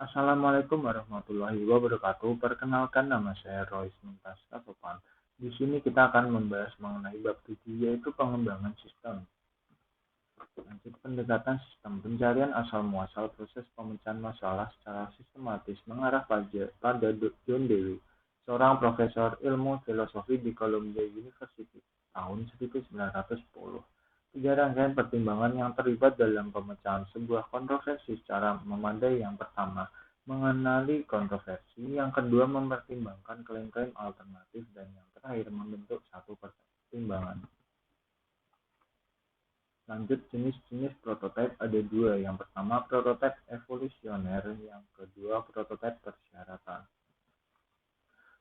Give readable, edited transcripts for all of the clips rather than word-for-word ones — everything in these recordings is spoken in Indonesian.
Assalamualaikum warahmatullahi wabarakatuh. Perkenalkan, nama saya Royce Muntas Katopan. Di sini kita akan membahas mengenai bab 7, yaitu pengembangan sistem. Lanjut, pendekatan sistem. Pencarian asal muasal proses pemecahan masalah secara sistematis mengarah pada John Dewey, seorang profesor ilmu filosofi di Columbia University tahun 1910. Tiga rangkaian pertimbangan yang terlibat dalam pemecahan sebuah kontroversi secara memadai. Yang pertama, mengenali kontroversi. Yang kedua, mempertimbangkan klaim-klaim alternatif. Dan yang terakhir, membentuk satu pertimbangan. Lanjut, jenis-jenis prototipe ada dua. Yang pertama, prototipe evolusioner. Yang kedua, prototipe persyaratan.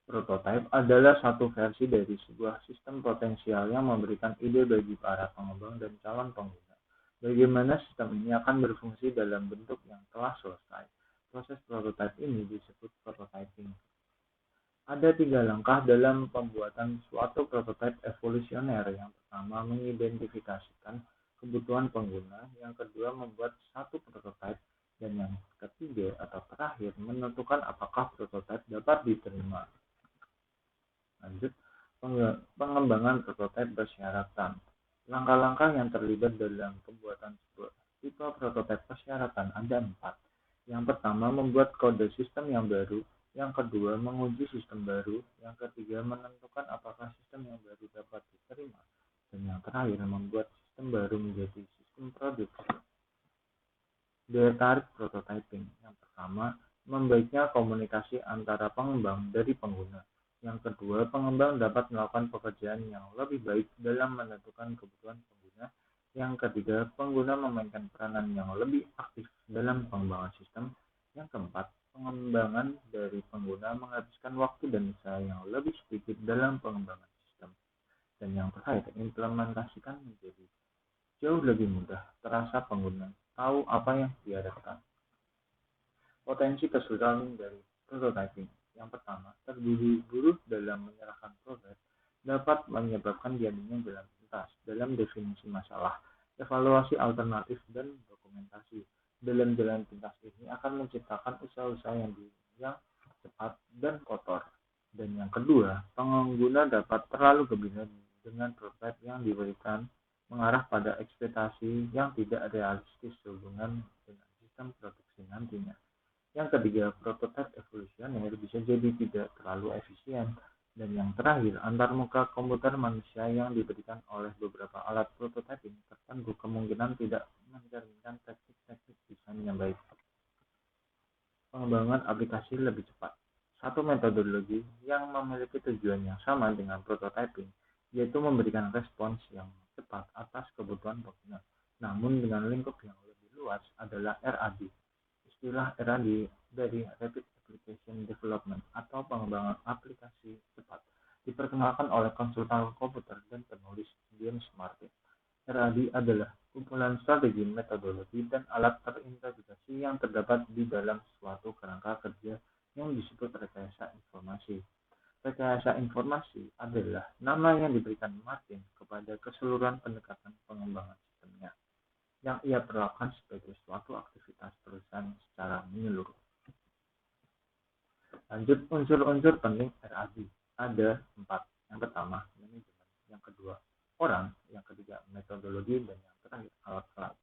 Prototipe adalah satu versi dari sebuah sistem potensial yang memberikan ide bagi para pengembang dan calon pengguna. Bagaimana sistem ini akan berfungsi dalam bentuk yang telah selesai. Proses prototipe ini disebut prototyping. Ada 3 langkah dalam pembuatan suatu prototipe evolusioner. Yang pertama, mengidentifikasikan kebutuhan pengguna. Yang kedua, membuat satu prototipe. Dan yang ketiga atau terakhir, menentukan apakah prototipe dapat diterima. Lanjut, pengembangan prototipe persyaratan. Langkah-langkah yang terlibat dalam pembuatan sebuah tipe prototipe persyaratan ada 4. Yang pertama, membuat kode sistem yang baru. Yang kedua, menguji sistem baru. Yang ketiga, menentukan apakah sistem yang baru dapat diterima. Dan yang terakhir, membuat sistem baru menjadi sistem produksi. Daya tarik prototyping. Yang pertama, membaiknya komunikasi antara pengembang dari pengguna. Yang kedua, pengembang dapat melakukan pekerjaan yang lebih baik dalam menentukan kebutuhan pengguna. Yang ketiga, pengguna memainkan peranan yang lebih aktif dalam pengembangan sistem. Yang keempat, pengembangan dari pengguna menghabiskan waktu dan usaha yang lebih sedikit dalam pengembangan sistem. Dan yang terakhir, implementasikan menjadi jauh lebih mudah, terasa pengguna tahu apa yang diharapkan. Potensi kesulitan dari prototyping. Yang pertama, terburu-buru dalam menyerahkan proyek dapat menyebabkan jadinya jalan pintas dalam definisi masalah, evaluasi alternatif, dan dokumentasi. Dalam jalan pintas ini akan menciptakan usaha-usaha yang cepat dan kotor. Dan yang kedua, pengguna dapat terlalu gembira dengan prototipe yang diberikan, mengarah pada ekspektasi yang tidak realistis sehubungan dengan sistem produksi nantinya. Yang ketiga, prototipe evolusioner bisa jadi tidak terlalu efisien. Dan yang terakhir, antarmuka komputer manusia yang diberikan oleh beberapa alat prototyping tertentu kemungkinan tidak mencerminkan teknik-teknik desain yang baik. Pengembangan aplikasi lebih cepat. Satu metodologi yang memiliki tujuan yang sama dengan prototyping, yaitu memberikan respons yang cepat atas kebutuhan pengguna, namun dengan lingkup yang lebih luas, adalah RAD. Istilah RAD dari Rapid Application Development atau pengembangan aplikasi cepat diperkenalkan oleh konsultan komputer dan penulis James Martin. RAD adalah kumpulan strategi, metodologi, dan alat terintegrasi yang terdapat di dalam suatu kerangka kerja yang disebut rekayasa informasi. Rekayasa informasi adalah nama yang diberikan Martin kepada keseluruhan pendekatan pengembangan sistemnya yang ia perlakukan sebagai suatu aktivitas perusahaan secara menyeluruh. Lanjut, unsur-unsur penting RAD. Ada 4. Yang pertama, manajemen. Yang kedua, orang. Yang ketiga, metodologi. Dan yang terakhir, alat-alat.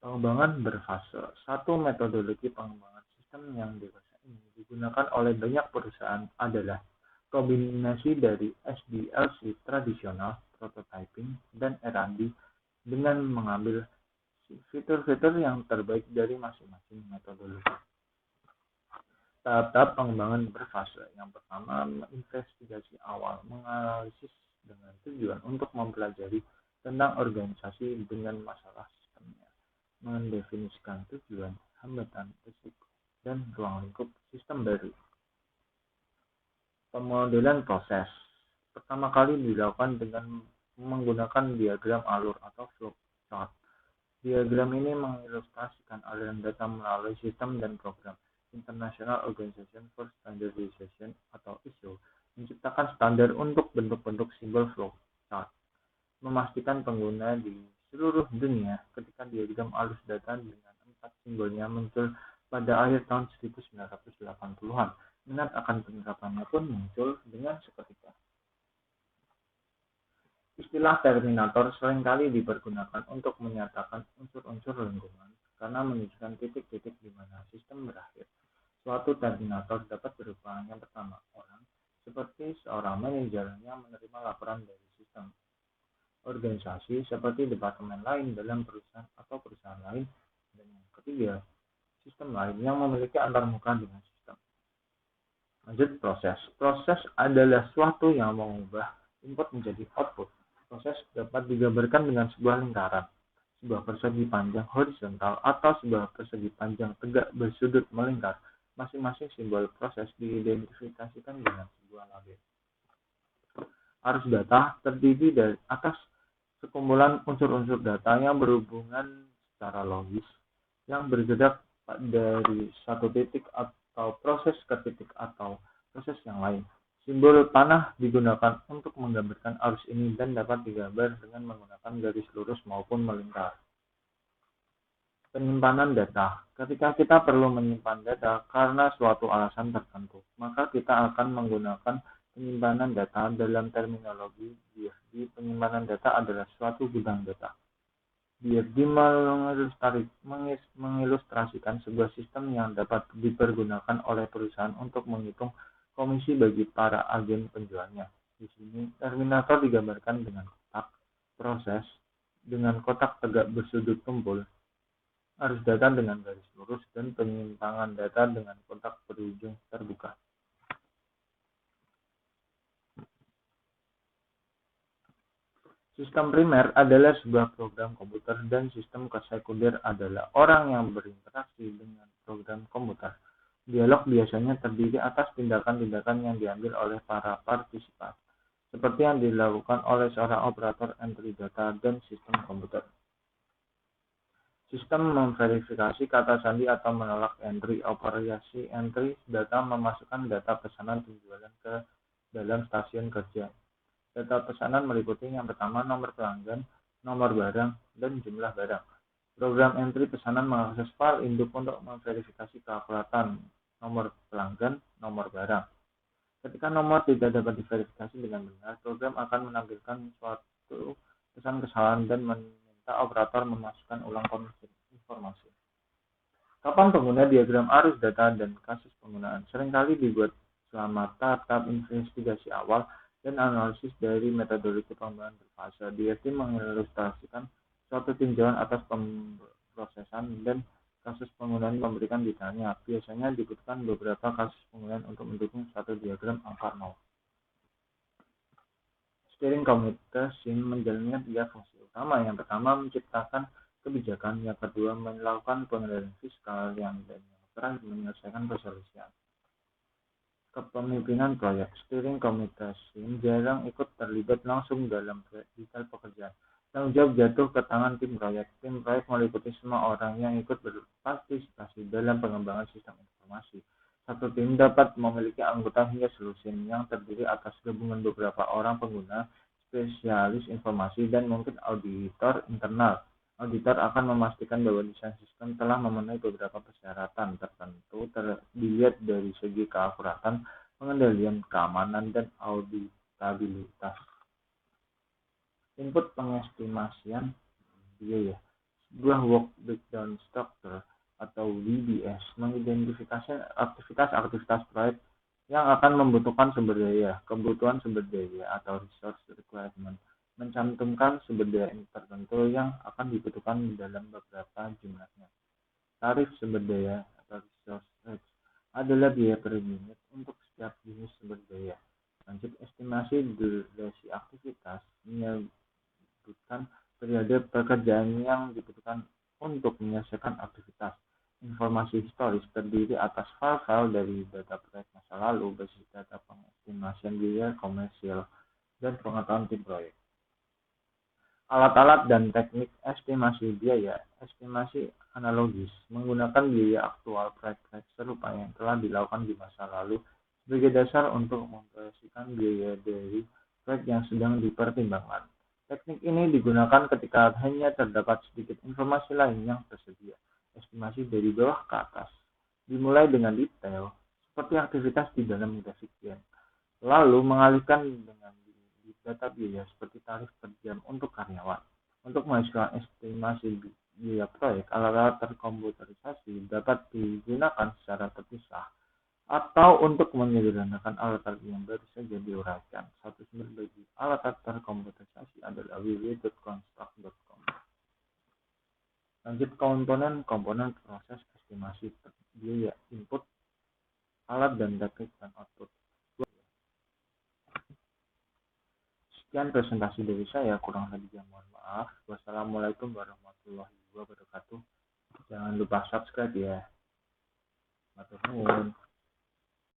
Pengembangan berfase. Satu, metodologi pengembangan sistem yang dewasa ini digunakan oleh banyak perusahaan adalah kombinasi dari SDLC tradisional, prototyping, dan RAD dengan mengambil fitur-fitur yang terbaik dari masing-masing metodologi. Tahap-tahap pengembangan berfase. Yang pertama, investigasi awal, menganalisis dengan tujuan untuk mempelajari tentang organisasi dengan masalah sistemnya, mendefinisikan tujuan, hambatan, risiko, dan ruang lingkup sistem baru. Pemodelan proses. Pertama kali dilakukan dengan menggunakan diagram alur atau flow chart. Diagram ini mengilustrasikan aliran data melalui sistem dan program. International Organization for Standardization atau ISO menciptakan standar untuk bentuk-bentuk simbol flow chart, memastikan pengguna di seluruh dunia ketika diagram alur data dengan 4 simbolnya muncul pada akhir tahun 1980-an. Minat akan penerapannya pun muncul dengan seketika. Istilah terminator seringkali dipergunakan untuk menyatakan unsur-unsur lingkungan karena menunjukkan titik-titik di mana sistem berakhir. Suatu terminator dapat berupa yang pertama, orang, seperti seorang manajer yang menerima laporan dari sistem. Organisasi seperti departemen lain dalam perusahaan atau perusahaan lain. Dan yang ketiga, sistem lain yang memiliki antarmuka dengan sistem. Lanjut proses. Proses adalah suatu yang mengubah input menjadi output. Proses dapat digambarkan dengan sebuah lingkaran, sebuah persegi panjang horizontal, atau sebuah persegi panjang tegak bersudut melingkar. Masing-masing simbol proses diidentifikasikan dengan sebuah label. Arus data terdiri dari atas sekumpulan unsur-unsur data yang berhubungan secara logis, yang bergerak dari satu titik atau proses ke titik atau proses yang lain. Simbol panah digunakan untuk menggambarkan arus ini dan dapat digambar dengan menggunakan garis lurus maupun melingkar. Penyimpanan data. Ketika kita perlu menyimpan data karena suatu alasan tertentu, maka kita akan menggunakan penyimpanan data. Dalam terminologi BFD, penyimpanan data adalah suatu gudang data. BFD mengilustrasikan sebuah sistem yang dapat dipergunakan oleh perusahaan untuk menghitung komisi bagi para agen penjualnya. Di sini, terminator digambarkan dengan kotak proses, dengan kotak tegak bersudut tumpul, arus data dengan garis lurus, dan penyimpangan data dengan kotak berujung terbuka. Sistem primer adalah sebuah program komputer dan sistem sekunder adalah orang yang berinteraksi dengan program komputer. Dialog biasanya terdiri atas tindakan-tindakan yang diambil oleh para partisipan, seperti yang dilakukan oleh seorang operator entry data dan sistem komputer. Sistem memverifikasi kata sandi atau menolak entry. Operasi entry data memasukkan data pesanan penjualan ke dalam stasiun kerja. Data pesanan meliputi yang pertama nomor pelanggan, nomor barang, dan jumlah barang. Program entry pesanan mengakses file induk untuk memverifikasi keakuratan nomor pelanggan, nomor barang. Ketika nomor tidak dapat diverifikasi dengan benar, program akan menampilkan suatu pesan kesalahan dan meminta operator memasukkan ulang informasi. Kapan pengguna diagram arus data dan kasus penggunaan seringkali dibuat selama tahap investigasi awal dan analisis dari metodologi pengembangan berfase. BFD mengilustrasikan suatu tinjauan atas pemrosesan dan kasus penggunaan memberikan detailnya. Biasanya dibutuhkan beberapa kasus penggunaan untuk mendukung suatu diagram angka 0. Steering Committee SIM menjalankan 3 fungsi utama. Yang pertama, menciptakan kebijakan. Yang kedua, melakukan pengendalian fiskal. Dan yang terakhir, menyelesaikan perselisihan. Kepemimpinan proyek. Steering Committee SIM jarang ikut terlibat langsung dalam detail pekerjaan. Tanggung jawab jatuh ke tangan tim proyek. Tim proyek meliputi semua orang yang ikut berpartisipasi dalam pengembangan sistem informasi. Satu tim dapat memiliki anggota hingga seluruh tim yang terdiri atas gabungan beberapa orang pengguna, spesialis informasi, dan mungkin auditor internal. Auditor akan memastikan bahwa desain sistem telah memenuhi beberapa persyaratan tertentu dilihat dari segi keakuratan, pengendalian, keamanan, dan auditabilitas. Input pengestimasian biaya. Sebuah work breakdown structure atau WBS mengidentifikasi aktivitas-aktivitas proyek yang akan membutuhkan sumber daya, kebutuhan sumber daya atau resource requirement, mencantumkan sumber daya tertentu yang akan dibutuhkan dalam beberapa jumlahnya. Tarif sumber daya atau resource rates adalah biaya per unit untuk setiap jenis sumber daya. Lanjut, estimasi durasi aktivitas menyebutkan periode pekerjaan yang dibutuhkan untuk menyelesaikan aktivitas. Informasi historis terdiri atas file-file dari data proyek masa lalu, basis data pengestimasian biaya komersial, dan pengetahuan tim proyek. Alat-alat dan teknik estimasi biaya. Estimasi analogis menggunakan biaya aktual proyek-proyek serupa yang telah dilakukan di masa lalu sebagai dasar untuk memproyeksikan biaya dari proyek yang sedang dipertimbangkan. Teknik ini digunakan ketika hanya terdapat sedikit informasi lain yang tersedia. Estimasi dari bawah ke atas. dimulai dengan detail, seperti aktivitas di dalam grafik game, lalu mengalihkan dengan di data biaya seperti tarif per jam untuk karyawan. Untuk menghasilkan estimasi biaya proyek, alat-alat terkomputerisasi dapat digunakan secara terpisah atau untuk menyederhanakan alat-alat yang baru saja diuraikan. Satu sumber bagi alat-alat terkomputerisasi adalah www.construct.com. Lanjut komponen proses estimasi biaya input, alat dan data dan output. Sekian presentasi dari saya, kurang lebihnya mohon maaf. Wassalamualaikum warahmatullahi wabarakatuh. Jangan lupa subscribe ya. Matur nuwun.